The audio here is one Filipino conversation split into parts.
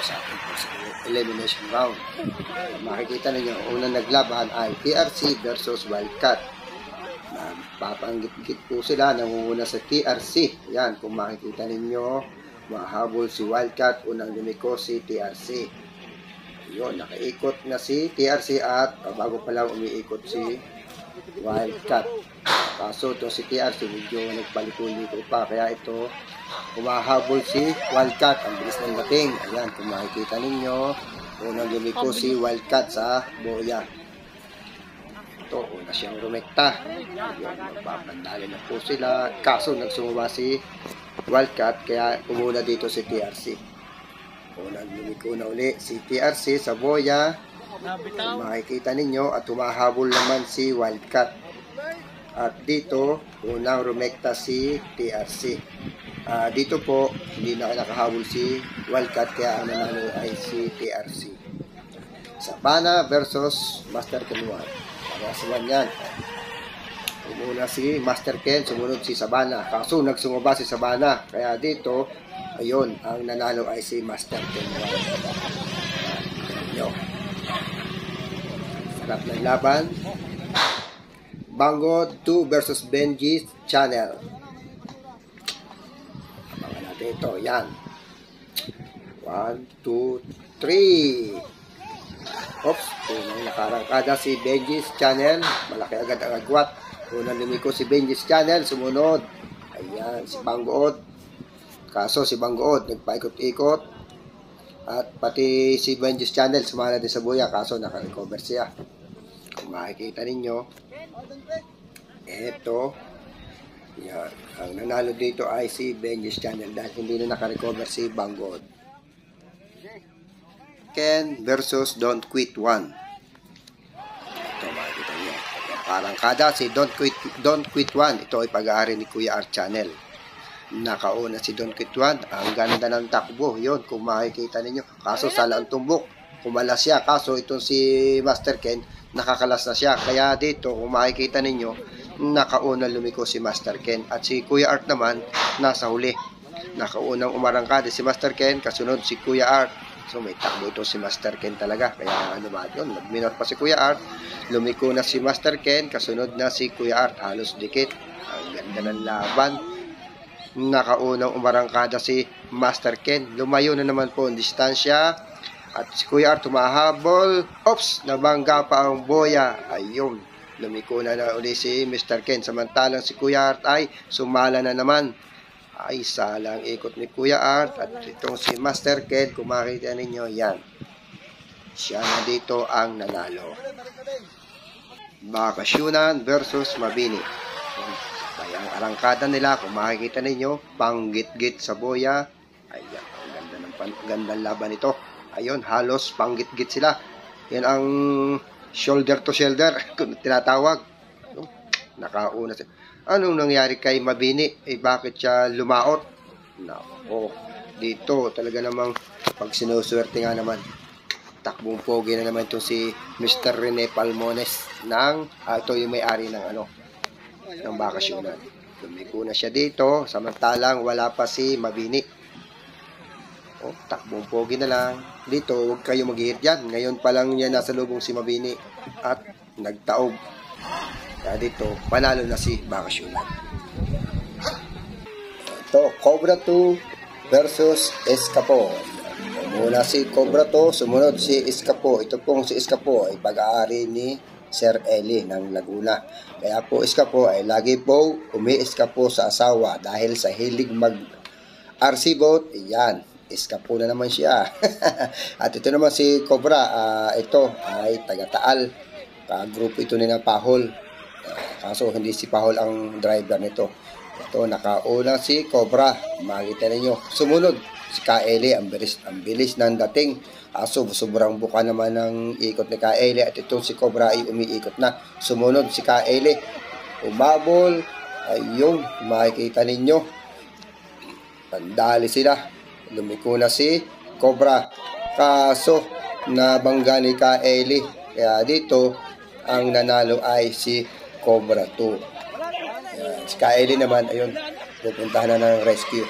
sa ating elimination round. Makikita ninyo, unang naglaban ay TRC versus Wildcat. Papanggit-git po sila, nangunguna sa TRC. Yan, kung makikita ninyo, mahabol si Wildcat, unang lumiko si TRC. Yun, nakaikot na si TRC at bago pa lang umiikot si Wildcat. Kaso ito si TRC medyo nagpaliko-liko pa, kaya ito humahabol si Wildcat. Ang bilis ng dating. Ayan, kung makikita ninyo, unang lumiko si Wildcat sa boya. Ito, una siyang rumekta. Ayan, magpapandali na po sila. Kaso nagsumaba si Wildcat, kaya umuna dito si TRC. Unang lumiko na uli si TRC sa boya. Kung makikita ninyo, at humahabol naman si Wildcat. At dito, unang rumekta si TRC. Dito po, hindi na nakahabol si Wildcat, kaya ang nanalo ay si TRC. Sabana versus Master Ken 1. Parehas yan. Umuna si Master Ken, sumunod si Sabana. Kaso nagsumaba si Sabana, kaya dito, ayun, ang nanalo ay si Master Ken 1. Sarap ng laban. Bango 2 versus Benji's Channel. Abangan natin ito. Yan. 1, 2, 3. Oops. Unang nakarangkada si Benji's Channel. Malaki agad ang agwat. Unang lumiko si Benji's Channel. Sumunod. Ayan. Si Bangood. Kaso si Bangood nagpaikot-ikot. At pati si Benji's Channel sumala din sa buya. Kaso nakarecover siya. Kung makikita ninyo, eto, yan, ang nanalo dito ay si Benji's Channel dahil hindi na nakarecover si Bangood. Ken versus Don't Quit 1. Ito, makikita nyo. Parang kada si Don't Quit 1. Ito ay pag-aari ni Kuya Art Channel. Nakauna si Don't Quit 1. Ang ganda ng takbo. Yun, kung makikita ninyo. Kaso sala ang tumbok. Kumalas siya. Kaso itong si Master Ken, nakakalas na siya. Kaya dito, kung makikita ninyo, nakauna lumiko si Master Ken. At si Kuya Art naman, nasa huli. Nakaunang umarangkada si Master Ken, kasunod si Kuya Art. So may takbo ito si Master Ken talaga. Kaya ano ba yun, nagminor pa si Kuya Art. Lumiko na si Master Ken, kasunod na si Kuya Art. Halos dikit. Ang ganda ng laban. Nakaunang umarangkada si Master Ken. Lumayo na naman po ang distansya. At si Kuya Art tumahabol. Oops! Nabangga pa ang boya. Ayun. Lumiko na uli si Mr. Ken. Samantalang si Kuya Art ay sumala na naman. Ay, salang ikot ni Kuya Art. At itong si Master Ken, kung makikita ninyo, yan. Siya na dito ang nanalo. Bakasyunan versus Mabini. Kaya ang arangkada nila, kung makikita ninyo, panggit-git sa boya. Ayan, ang gandang laban ito. Ayun, halos panggit-git sila. Yan ang shoulder to shoulder kung tinatawag. Nakauna sila. Anong nangyari kay Mabini? Bakit siya lumaot? Nako, dito talaga namang pag sinuswerte nga naman, takbong pogi na naman ito si Mr. Rene Palmones ng, ito yung may-ari ng ng Bakasyunan. Lumiko na siya dito, samantalang wala pa si Mabini. Takbong pogi na lang. Dito, huwag kayo mag-hit dyan. Ngayon pa lang niya nasa lubong si Mabini at nagtaob. Kaya dito, panalo na si Bakasyunan. Ito, Cobra 2 versus Escapo. Muna si Cobra 2, sumunod si Escapo. Ito pong si Escapo ay pag-aari ni Sir Eli ng Laguna. Kaya po Escapo ay lagi po umi-escapo sa asawa dahil sa hilig mag-RC boat. Yan, Escapo na naman siya. At ito naman si Cobra, ito ay taga-Taal. Grupo ito ni na Pahol. Kaso hindi si Pahol ang driver nito. Ito, nakauna si Cobra. Makita ninyo. Sumunod si Kaeli. Ang bilis ng dating. Kaso sobrang buka naman ng ikot ni Kaeli. At ito si Cobra ay umiikot na. Sumunod si Kaeli. Umabol. Ayun, makikita ninyo. Pandali sila. Lumiko na si Cobra. Kaso nabangga ni Kaeli. Kaya dito ang nanalo ay si Cobra 2. Si Kaeli naman, ayun, pupuntahan na ng rescue.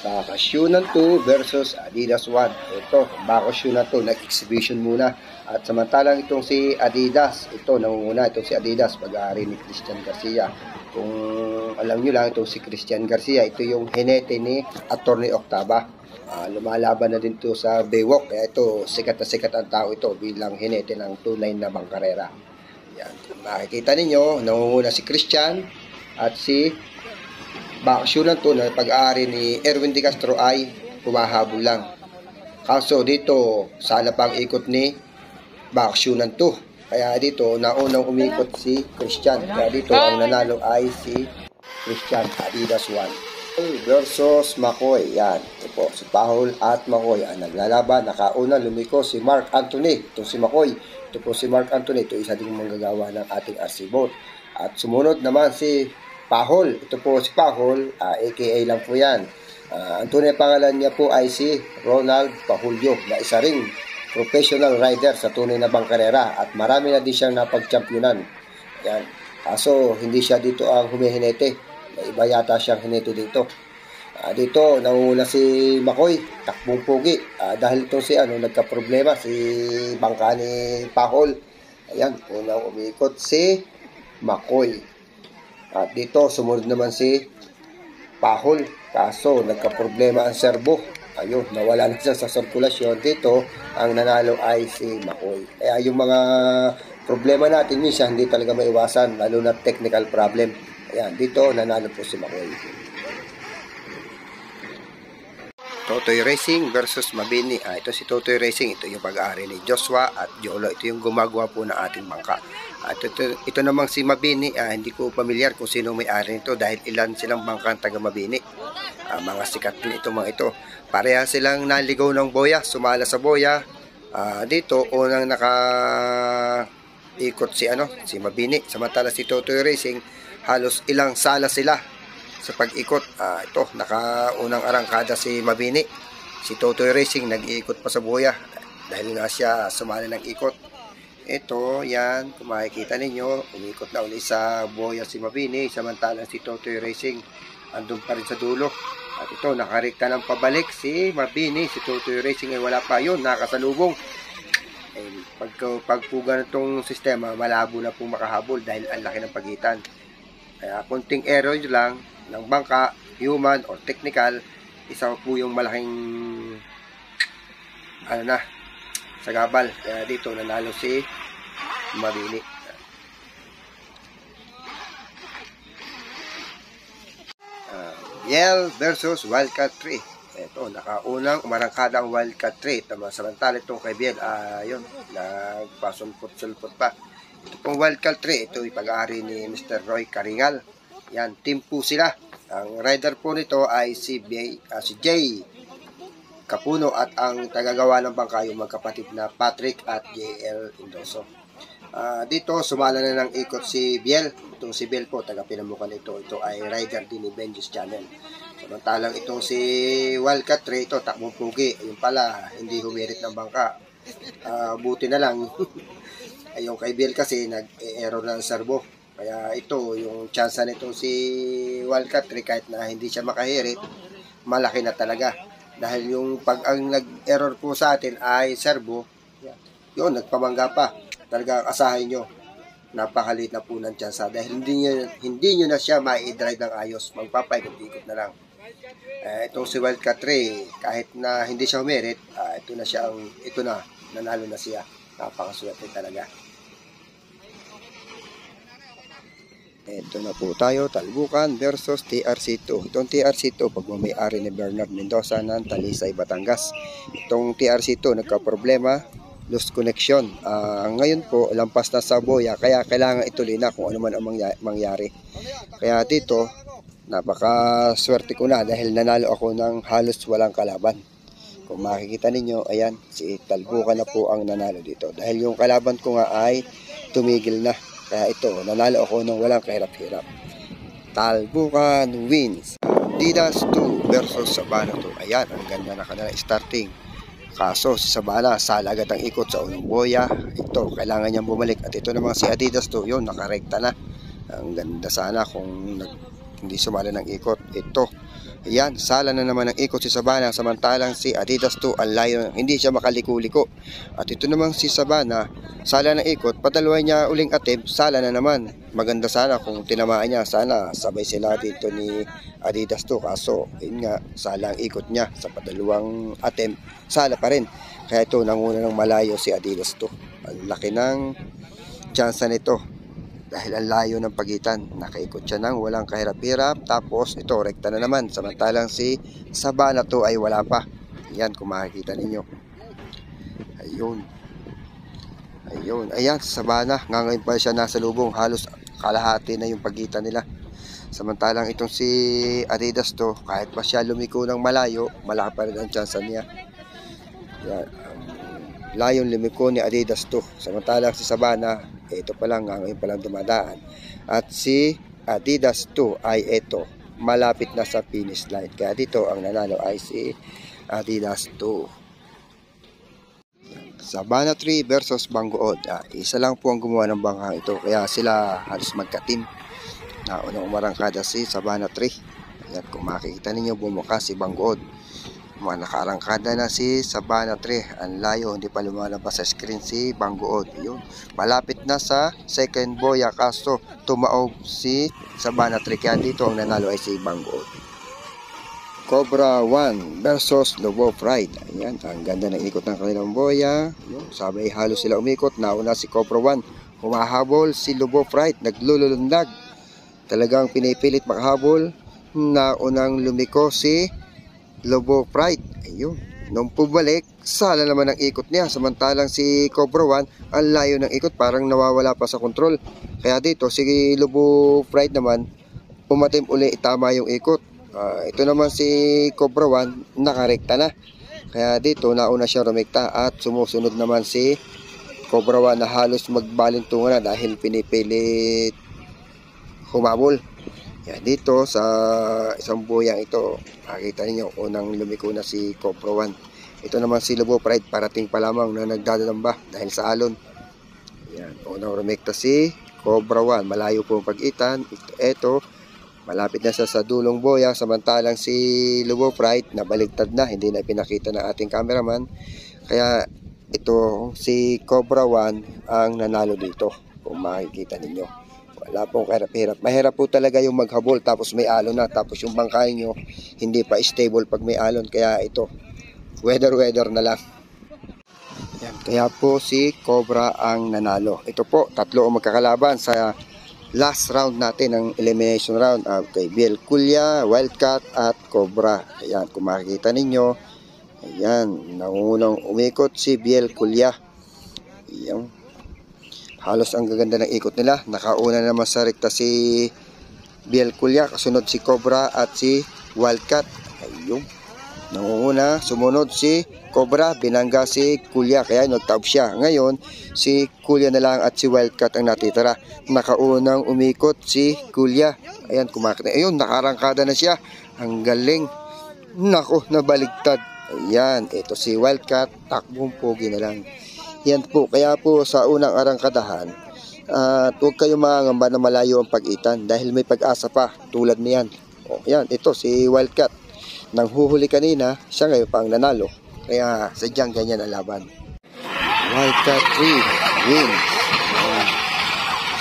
Bakasyonan 2 versus Adidas 1. Ito, Bakasyonan 2, nag-exhibition muna. At samantalang itong si Adidas, ito, nangunguna itong si Adidas, pag-aari ni Christian Garcia. Kung alam nyo lang, itong si Christian Garcia, ito yung hinete ni Attorney Octava. Lumalaban na din ito sa Baywalk. Kaya ito, sikat na sikat ang tao ito bilang hinete ng tunay na bangkarera. Yan. Kung makikita ninyo, nangunguna si Christian at si Bakasyonan 2 na pag-aari ni Erwin De Castro ay pumahabol lang. Kaso dito, sala pang ikot ni Bakasyonan 2. Kaya dito, naunang umikot si Christian. Kaya dito, ang nanalo ay si Christian, Adidas 1 versus Makoy. Yan. Ito po, si Pahol at Makoy ang naglalaban. Nakauna lumiko si Mark Anthony. Ito si Makoy. Ito po si Mark Anthony. Ito isa ding manggagawa ng ating RC boat. At sumunod naman si Pahol. Ito po si Pahol, aka lang po yan. Ang tunay pangalan niya po ay si Ronald Pahulyo, na isa ring professional rider sa tunay na bangkarera at marami na din siyang napag-championan. Yan. Kaso hindi siya dito ang humihinete. May iba yata siyang hinete dito. Dito nangunguna si Makoy, takbong pugi. Dahil ito si nagka-problema si bangka ni Pahol. Ayan, unang umikot si Makoy. At dito, sumunod naman si Pahol. Kaso, nagka-problema ang servo. Ayun, nawala na siya sa sirkulasyon. Dito, ang nanalo ay si Makoy. Kaya yung mga problema natin minsan, hindi talaga maiwasan. Lalo na technical problem. Ayan, dito, nanalo po si Makoy. Totoy Racing versus Mabini. Ito si Totoy Racing. Ito yung pag-aari ni Joshua at Jolo. Ito yung gumagawa po ng ating bangka. At ito namang si Mabini, hindi ko pamilyar kung sino may-ari nito dahil ilan silang bangkang taga Mabini. Mga sikat din ito mga ito. Pareha silang naligaw ng boya, sumala sa boya. Dito, unang naka-ikot si Mabini. Samantala si Totoy Racing, halos ilang sala sila sa pag-ikot. Ito, nakaunang arangkada si Mabini. Si Totoy Racing, nag-iikot pa sa boya dahil nga siya sumala ng ikot. Ito, yan, kung makikita ninyo, umikot na ulit sa boya si Mabini, samantalang si Totoy Racing andun pa rin sa dulo. At ito, nakarikta ng pabalik si Mabini, si Totoy Racing ay wala pa yun, nakasalubong. Pagpuga na itong sistema, malabo na po makahabol dahil ang laki ng pagitan. Kaya konting error lang ng bangka, human or technical, isa po yung malaking sagabal. Kaya dito nanalo si Mabini. Biel versus Wildcat 3. Ito, nakaunang umarangkada ang Wildcat 3. Samantala itong kay Biel, yun, nagpasulpot-sulpot pa. Ito pong Wildcat 3, ito yung pag-aari ni Mr. Roy Karingal. Yan, team po sila. Ang rider po nito ay si Jay Capuno at ang tagagawa ng bangka yung magkapatid na Patrick at JL Indoso. Dito, sumala na ng ikot si Biel. Itong si Biel po, taga-pinamukan ito. Ito ay rider din ni Benji's Channel. Samantalang itong si Wildcat 3, ito, takbong pugi. Yung pala, hindi humirit ng bangka. Buti na lang. Yung kay Biel kasi, nag-error ng servo. Kaya ito, yung chance nito si Wildcat 3, kahit na hindi siya makahirit, malaki na talaga. Dahil yung ang nag-error po sa atin ay servo, yun, nagpamangga pa. Talaga asahin nyo, napakalit na po ng tsansa. Dahil hindi nyo na siya mai-drive ng ayos. Magpapaikot-ikot na lang. Itong si Wildcat 3, kahit na hindi siya humirit, ito na, nanalo na siya. Napakaswerte talaga. Ito na po tayo, Talbukan versus TRC2. Itong TRC2, pagmamayari ni Bernard Mendoza ng Talisay, Batangas. Itong TRC2, nagka-problema, lost connection. Ngayon po, lampas na sa boya, kaya kailangan ituloy na kung ano man ang mangyari. Kaya dito, napaka-swerte ko na dahil nanalo ako ng halos walang kalaban. Kung makikita ninyo, ayan, si Talbukan na po ang nanalo dito. Dahil yung kalaban ko nga ay tumigil na. Kaya ito, nanalo ako ng walang kahirap-hirap. Talbukan wins. Adidas 2 versus Sabana 2. Ayan, ang ganda na kanila starting. Kaso si Sabana, salagat ang ikot sa unang boya. Ito, kailangan niyang bumalik. At ito namang si Adidas 2, yun, nakarekta na. Ang ganda sana kung hindi sumala ng ikot. Ito, ayan, sala na naman ng ikot si Sabana, samantalang si Adidas 2 ang layo, hindi siya makaliko-liko. At ito namang si Sabana, sala ng ikot, padalawa niya uling attempt, sala na naman. Maganda sana kung tinamaan niya, sana sabay sila dito ni Adidas 2, kaso yun nga, sala ang ikot niya sa padalawang attempt, sala pa rin. Kaya ito, nanguna ng malayo si Adidas 2. Ang laki ng chance nito. Dahil ang layo ng pagitan, nakaikot siya ng walang kahirap-hirap. Tapos ito, rekta na naman. Samantalang si Sabana 2 ay wala pa. Ayan, kung makikita ninyo. Ayun. Ayun. Ayan, Sabana. Ngayon pa siya nasa lubong. Halos kalahati na yung pagitan nila. Samantalang itong si Adidas 2, kahit pa siya lumiko ng malayo, malaki pa rin ang chance niya. Ayan. Layong lumiko ni Adidas 2. Samantalang si Sabana, ito pa lang, ngayon pa lang dumadaan. At si Adidas 2 ay ito, malapit na sa finish line. Kaya dito ang nanalo ay si Adidas 2. Sabana 3 versus Bagood. Isa lang po ang gumawa ng banghang ito. Kaya sila halos magka-team. Naunang umarangkada si Sabana 3. Ayan, kung makikita ninyo, bumuka si Bagood. Nakarangkada na si Sabana 3. Ang layo, hindi pa lumalabas sa screen si Bagood. Yun, malapit na sa second boya, kaso tumaob si Sabana 3. Kaya dito ang nanalo ay si Bagood. Cobra 1 versus Lobo Pride. Ayan, ang ganda ng ikot ng kanilang boya. Yun, sabay halos sila umikot. Nauna si Cobra 1, humahabol si Lobo Pride, naglulundag. Talagang pinipilit makahabol. Naunang lumiko si Lobo Pride. Ayun. Nung pumalik, sala naman ang ikot niya. Samantalang si Cobra 1, ang layo ng ikot, parang nawawala pa sa kontrol. Kaya dito, si Lobo Pride naman, pumatim uli, itama yung ikot. Ito naman si Cobra 1, nakarekta na. Kaya dito, nauna siya rumekta. At sumusunod naman si Cobra 1 na halos magbalintungan na dahil pinipilit humabol. Yan, dito sa isang buyang ito, makikita niyo unang lumiko na si Cobra 1. Ito naman si Lobo Pride, parating pa lamang na nagdadalamba dahil sa alon. Yan, unang rumekta si Cobra 1, malayo po ang pagitan. Ito, malapit na siya sa dulong boya, samantalang si Lobo Pride nabaligtad na, hindi na pinakita ng ating cameraman. Kaya ito si Cobra 1 ang nanalo dito, kung makikita ninyo. Wala pong kahirap-hirap. Mahirap po talaga yung maghabol tapos may alon na. Tapos yung bangkay nyo hindi pa stable pag may alon. Kaya ito, weather na lang. Yan. Kaya po si Cobra ang nanalo. Ito po, tatlo ang magkakalaban sa last round natin ng elimination round. Kay Biel Kulya, Wildcat at Cobra. Ayan, kung makikita ninyo. Ayan, nangungunang umikot si Biel Kulya. Ayan. Halos ang gaganda ng ikot nila. Nakauna naman sa rekta si Biel Kulya, kasunod si Cobra at si Wildcat. Ayun. Nangunguna, sumunod si Cobra, binangga si Kulya, kaya nagtaob siya. Ngayon, si Kulya na lang at si Wildcat ang natitira. Nakaunang umikot si Kulya. Ayan, kumakita. Ayun, nakarangkada na siya. Ang galing. Nako, nabaligtad. Ayan, ito si Wildcat, takbong pogi na lang. Yan po, kaya po sa unang arangkadahan, huwag kayong mangamba na malayo ang pagitan dahil may pag-asa pa tulad niyan. O, yan, ito si Wildcat. Nang huhuli kanina, siya ngayon pa ang nanalo. Kaya sadyang ganyan ang laban. Wildcat 3 wins.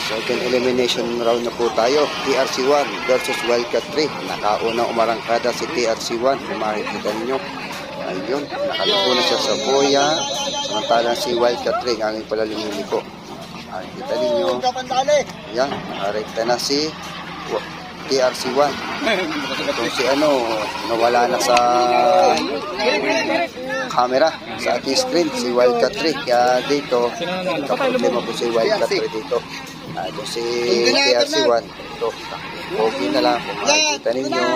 Second elimination round na po tayo. TRC 1 versus Wildcat 3. Nakaunang umarangkada si TRC 1. Kung makikita ninyo. Ayun, nakalupo na siya sa boya. Samantalang si Wildcat 3 ang pala lumiliko. Makikita ninyo. Ayan, nakarekta na si TRC 1. Itong si nawala na sa camera sa ating screen, si Wildcat 3. Kaya dito, kaproblema po si Wildcat 3 dito. Ito si TRC 1. Ito, okay na lang kung makikita ninyo.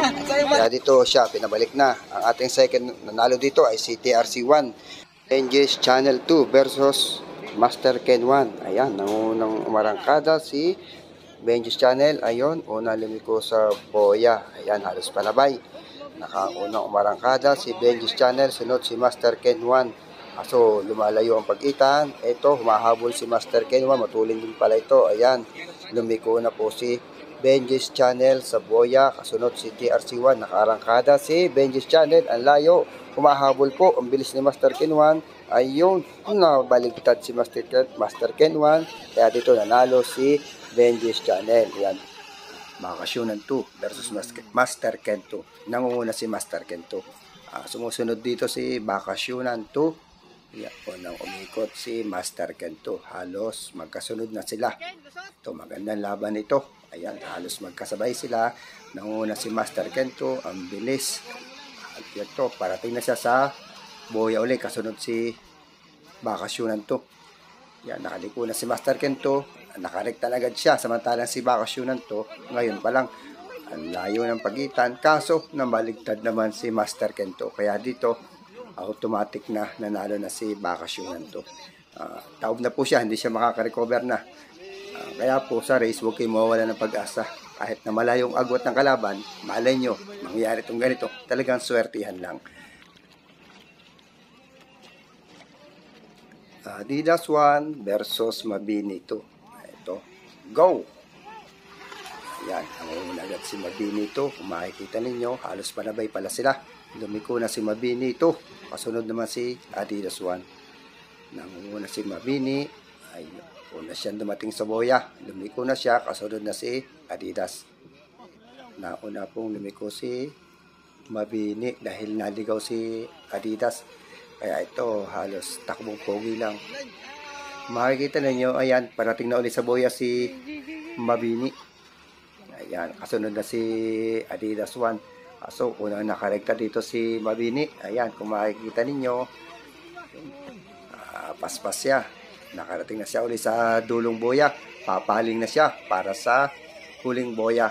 Kaya dito siya, pinabalik na. Ang ating second nanalo dito ay si TRC 1. Benji's Channel 2 versus Master Ken 1. Ayan, nangunang umarangkada si Benji's Channel. Ayun, una lumiko sa boya. Ayan, halos palabay. Nakaunang umarangkada si Benji's Channel. Sunod si Master Ken 1. So, lumalayo ang pagitan. Ito, humahabol si Master Kenwan. Matulin din pala ito. Ayan, lumiko na po si Benji's Channel sa Boya. Kasunod si TRC1. Nakarangkada si Benji's Channel. Ang layo. Humahabol po. Ang bilis ni Master Kenwan. Ayun, nabaligtad si Master Kenwan. Kaya dito nanalo si Benji's Channel. Ayan. Bakasyonan 2 versus Master Ken 2. Nangunguna si Master Ken 2. Sumusunod dito si Bakasyonan 2. Yan, unang umikot si Master Ken 2. Halos magkasunod na sila. Ito, magandang laban ito. Ayan, halos magkasabay sila. Nangunguna si Master Ken 2. Ang bilis. At ito, parating na siya sa Boya uli. Kasunod si Bakasyonan 2. Yan, nakaliko na si Master Ken 2. Nakarekta na agad siya. Samantalang si Bakasyonan 2, ngayon pa lang, ang layo ng pagitan. Kaso, nabaligtad naman si Master Ken 2. Kaya dito, automatic na nanalo na si Bakasyonan 2. Taob na po siya, hindi siya makaka-recover na. Kaya po sa race, huwag kayo mawawala ng pag-asa. Kahit na malayong agwat ng kalaban, malay nyo, mangyayari itong ganito. Talagang swertihan lang. Adidas 1 versus Mabini 2. Ito, go! Ayan, ang agad si Mabini 2. Kung makikita ninyo, halos panabay pala sila. Lumiko na si Mabini 2. Kasunod naman si Adidas 1. Nangunguna si Mabini. Ayun, una siyang dumating sa Boya. Lumiko na siya. Kasunod na si Adidas. Nauna pong lumiko si Mabini dahil naligaw si Adidas. Kaya ito, halos takbong pogi lang. Makikita ninyo, ayan, parating na ulit sa Boya si Mabini. Ayan, kasunod na si Adidas 1. So, unang nakarekta dito si Mabini. Ayan, kung makikita ninyo, paspas siya. Nakarating na siya ulit sa dulong Boya. Papaling na siya para sa huling Boya.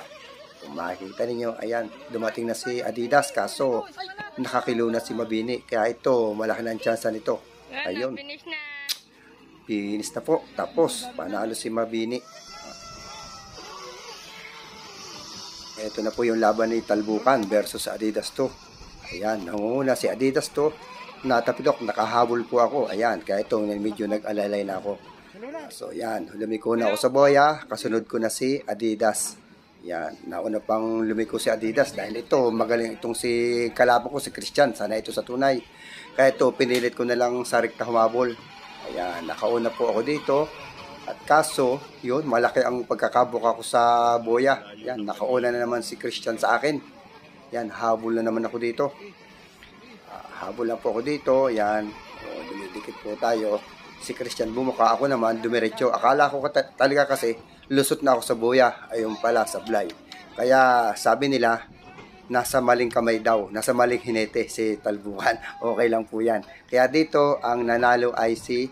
Kung makikita ninyo, ayan, dumating na si Adidas. Kaso, nakakilo na si Mabini. Kaya ito, malaki na ang tsansa nito. Ayun. Finish na po. Tapos, panalo si Mabini. Ito na po yung laban ni Talbukan versus Adidas 2. Ayan, nangunguna si Adidas 2. Natapidok, nakahabol po ako. Ayan, kaya ito, medyo nag-alalay na ako. So, ayan, lumiko na ako sa Boya. Kasunod ko na si Adidas. Yan, nauna pang lumiko si Adidas dahil ito, magaling itong si kalaban ko, si Christian. Sana ito sa tunay. Kaya ito, pinilit ko na lang sa rekta humabol. Ayan, nakauna po ako dito. At kaso, yun, malaki ang pagkakabuka ko sa Boya. Yan, nakauna na naman si Christian sa akin. Yan, habol na naman ako dito. Habol na po ako dito. Yan, dumidikit po tayo. Si Christian bumuka, ako naman dumiretso. Akala ko talaga kasi lusot na ako sa Boya. Ayun pala, sablay. Kaya sabi nila, nasa maling kamay daw, nasa maling hinete si Talbukan. Okay lang po yan. Kaya dito, ang nanalo ay si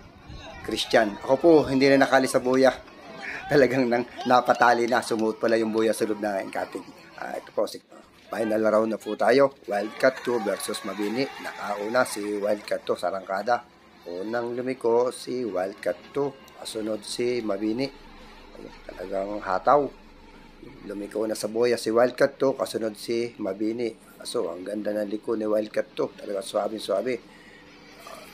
Christian. Ako po, hindi na nakali sa Boya. Talagang napatali na. Sumuot pala yung Boya sa loob ng cutting. Ito po, final round na po tayo. Wildcat 2 versus Mabini. Nakauna si Wildcat 2 sa rangkada. Unang lumiko si Wildcat 2. Kasunod si Mabini. Ayun, talagang hataw. Lumiko na sa Boya si Wildcat 2. Kasunod si Mabini. So, ang ganda ng liko ni Wildcat 2. Talagang suabe-suabe.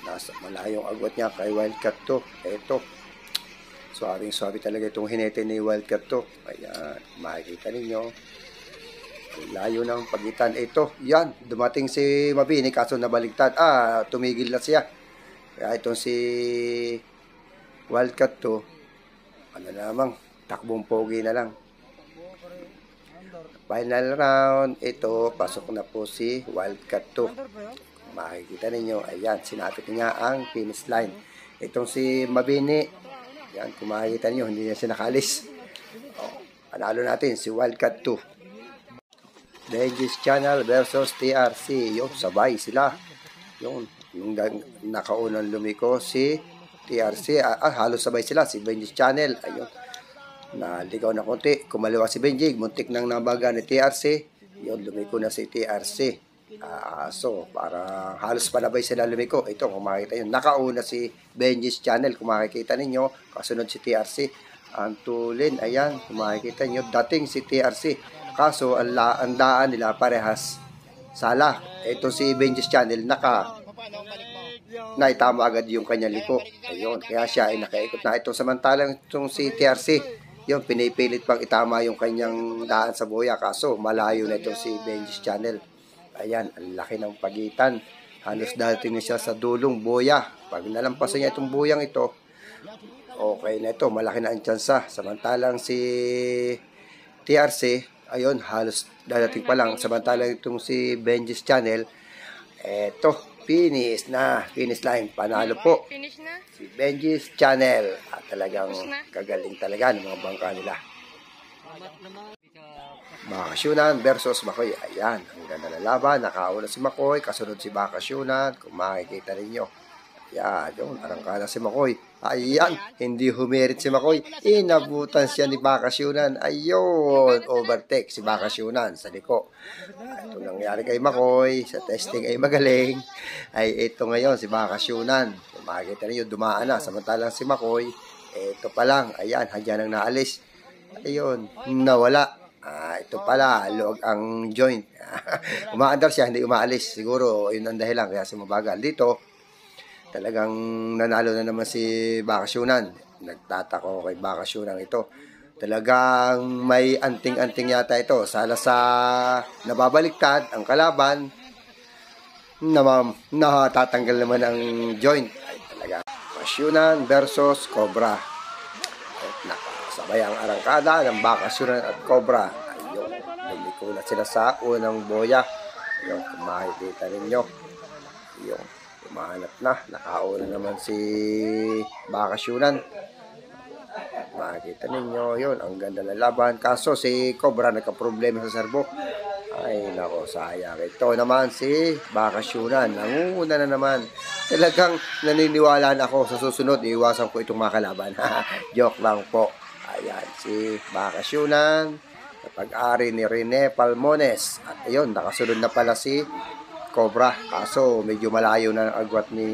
Nasa malayong agwat niya kay Wildcat 2. Ito. Suabing-suabe talaga itong hinete ni Wildcat 2. Ayan, makikita ninyo. Layo ng pagitan. Ito, yan. Dumating si Mabini kaso nabaligtad. Tumigil na siya. Kaya itong si Wildcat 2, ano namang, takbong pogi na lang. Final round. Ito, pasok na po si Wildcat 2. Makikita ninyo, ayan, sinapit niya ang finish line. Itong si Mabini, yan, kung makikita ninyo, hindi niya sinakalis. Panalo natin, si Wildcat 2. Benji's Channel versus TRC. Yung sabay sila. Yung nakaunang lumiko si TRC. Halos sabay sila, si Benji's Channel. Ayun. Naligaw na konti. Kumaliwa si Benji. Muntik nang nabaga ni TRC. Yun, lumiko na si TRC. So, para halos panabay sila lumiko. Ito, kung makikita nyo, nakauna si Benji's Channel. Kung makikita ninyo, kasunod si TRC. Ang tulin, ayan, kung makikita nyo, dating si TRC. Kaso, ang daan nila parehas sala. Ito si Benji's Channel, naitama agad yung kanyang liko. Ayun, kaya siya ay nakaikot na ito. Samantalang itong si TRC, yun, pinipilit pang itama yung kanyang daan sa boya. Kaso, malayo na itong si Benji's Channel. Ayan, ang laki ng pagitan. Halos dating na siya sa dulong boya. Pag nalampasan niya itong boyang ito, okay na ito. Malaki na ang tsansa. Samantalang si TRC, ayun, halos dadating pa lang. Samantalang itong si Benji's Channel, eto, finish na. Finish line. Panalo po. Finish na? Si Benji's Channel. At talagang kagaling talaga ng mga bangka nila. Bakasyunan versus Makoy. Ayan, ang ganda na laban. Nakauna si Makoy, kasunod si Bakasyunan. Kung makikita ninyo. Ayan, yung arangkada si Makoy. Ayan, hindi humirit si Makoy. Inabutan siya ni Bakasyunan. Ayun, overtake si Bakasyunan sa liko. Ito nangyari kay Makoy. Sa testing ay magaling. Ay ito ngayon si Bakasyunan. Kung makikita ninyo, dumaan na. Samantalang si Makoy, ito pa lang. Ayan, hadyan ang naalis. Ayun, nawala. Ito pala, luwag ang joint. Umaandar siya, hindi umaalis. Siguro, yun ang dahilan, kaya si mabagal. Dito, talagang nanalo na naman si Bakasyunan. Nagtatako kay Bakasyunan ito. Talagang may anting-anting yata ito. Sala sa nababaliktad ang kalaban, natatanggal naman ang joint. Ay talaga. Bakasyunan versus Cobra. Sabay ang arangkada ng Bakasyunan at Cobra. Ayun, lumiko na sila sa unang boya. Ayun, kung makikita ninyo. Ayun, umahanap na. Nakauna naman si Bakasyunan. Makikita ninyo, yun, ang ganda ng laban. Kaso si Cobra nagka-problema sa servo. Ay, nako, sayang. Ito naman si Bakasyunan. Nangunguna na naman. Talagang naniniwala na ako sa susunod. Iiwasan ko itong mga kalaban. Joke lang po. Ayan, si Bakasyunan, pag-ari ni Rene Palmones. At ayun, nakasunod na pala si Cobra. Kaso, medyo malayo na ang agwat ni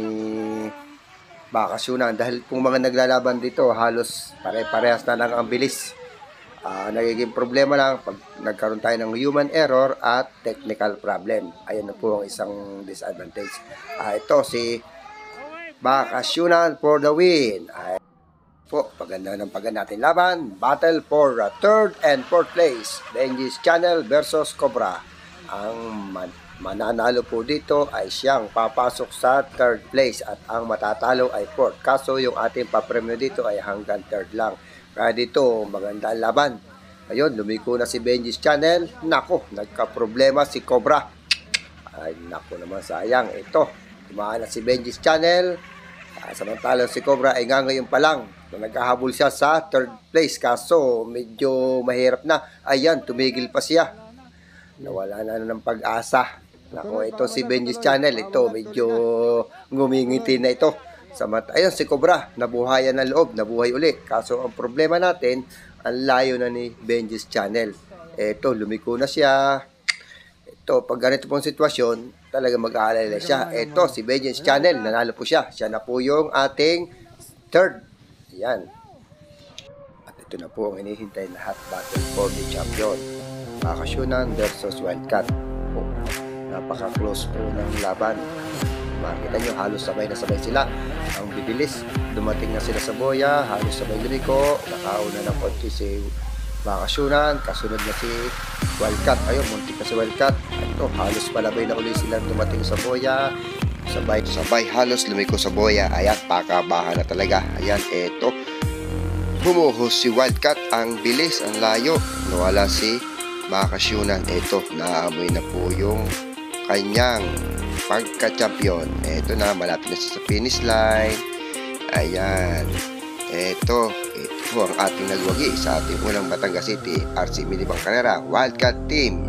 Bakasyunan. Dahil kung mga naglalaban dito, halos pare-parehas na lang ang bilis. Nagiging problema lang pag nagkaroon tayo ng human error at technical problem. Ayan na po ang isang disadvantage. Ito, si Bakasyunan for the win. Po, paganda natin laban. Battle for 3rd and 4th place. Benji's Channel versus Cobra. Ang mananalo po dito ay siyang papasok sa 3rd place at ang matatalo ay 4th. Kaso yung ating papremyo dito ay hanggang 3rd lang. Kaya dito maganda ang laban. Ayun, lumiko na si Benji's Channel. Nako, nagka-problema si Cobra. Ay, nako naman, sayang. Ito, tumaan na si Benji's Channel. Samantalang si Cobra ay nga ngayon pa lang na nagkahabol siya sa 3rd place. Kaso medyo mahirap na. Ayan, tumigil pa siya. Nawala na ng pag-asa. Nako, ito si Benji's Channel. Ito, medyo ngumingiti na ito. Ayun, si Cobra, nabuhayan ng loob, nabuhay ulit. Kaso ang problema natin, ang layo na ni Benji's Channel. Ito, lumiko na siya. Ito, pag ganito pong sitwasyon, talaga mag-aalala siya. Ito, si Benji's Channel, nanalo po siya. Siya na po yung ating 3rd. Yan. At ito na po ang hinihintay na hot battle for the champion. Bakasyunan versus Wildcat. Oh, napaka-close po ng laban. Makita nyo, halos sabay na sabay sila. Ang bibilis. Dumating na sila sa boya. Halos sabay lumiko. Nakauna ng konti si Bakasyunan. Kasunod na si Wildcat. Ayun, muntik na si Wildcat. Ito, halos palabay na uli silang dumating sa boya. Sabay halos lumiko sa boya. Ayan, pakabahan na talaga. Ayan, eto. Bumuhos si Wildcat. Ang bilis, ang layo. Nawala si Bakasyunan. Eto, naamoy na po yung kanyang pagka-champion. Eto na, malapit na siya sa finish line. Ayan. Ito ang ating nagwagi sa ating unang Batangas City RC Minibang Carrera Wildcat Team.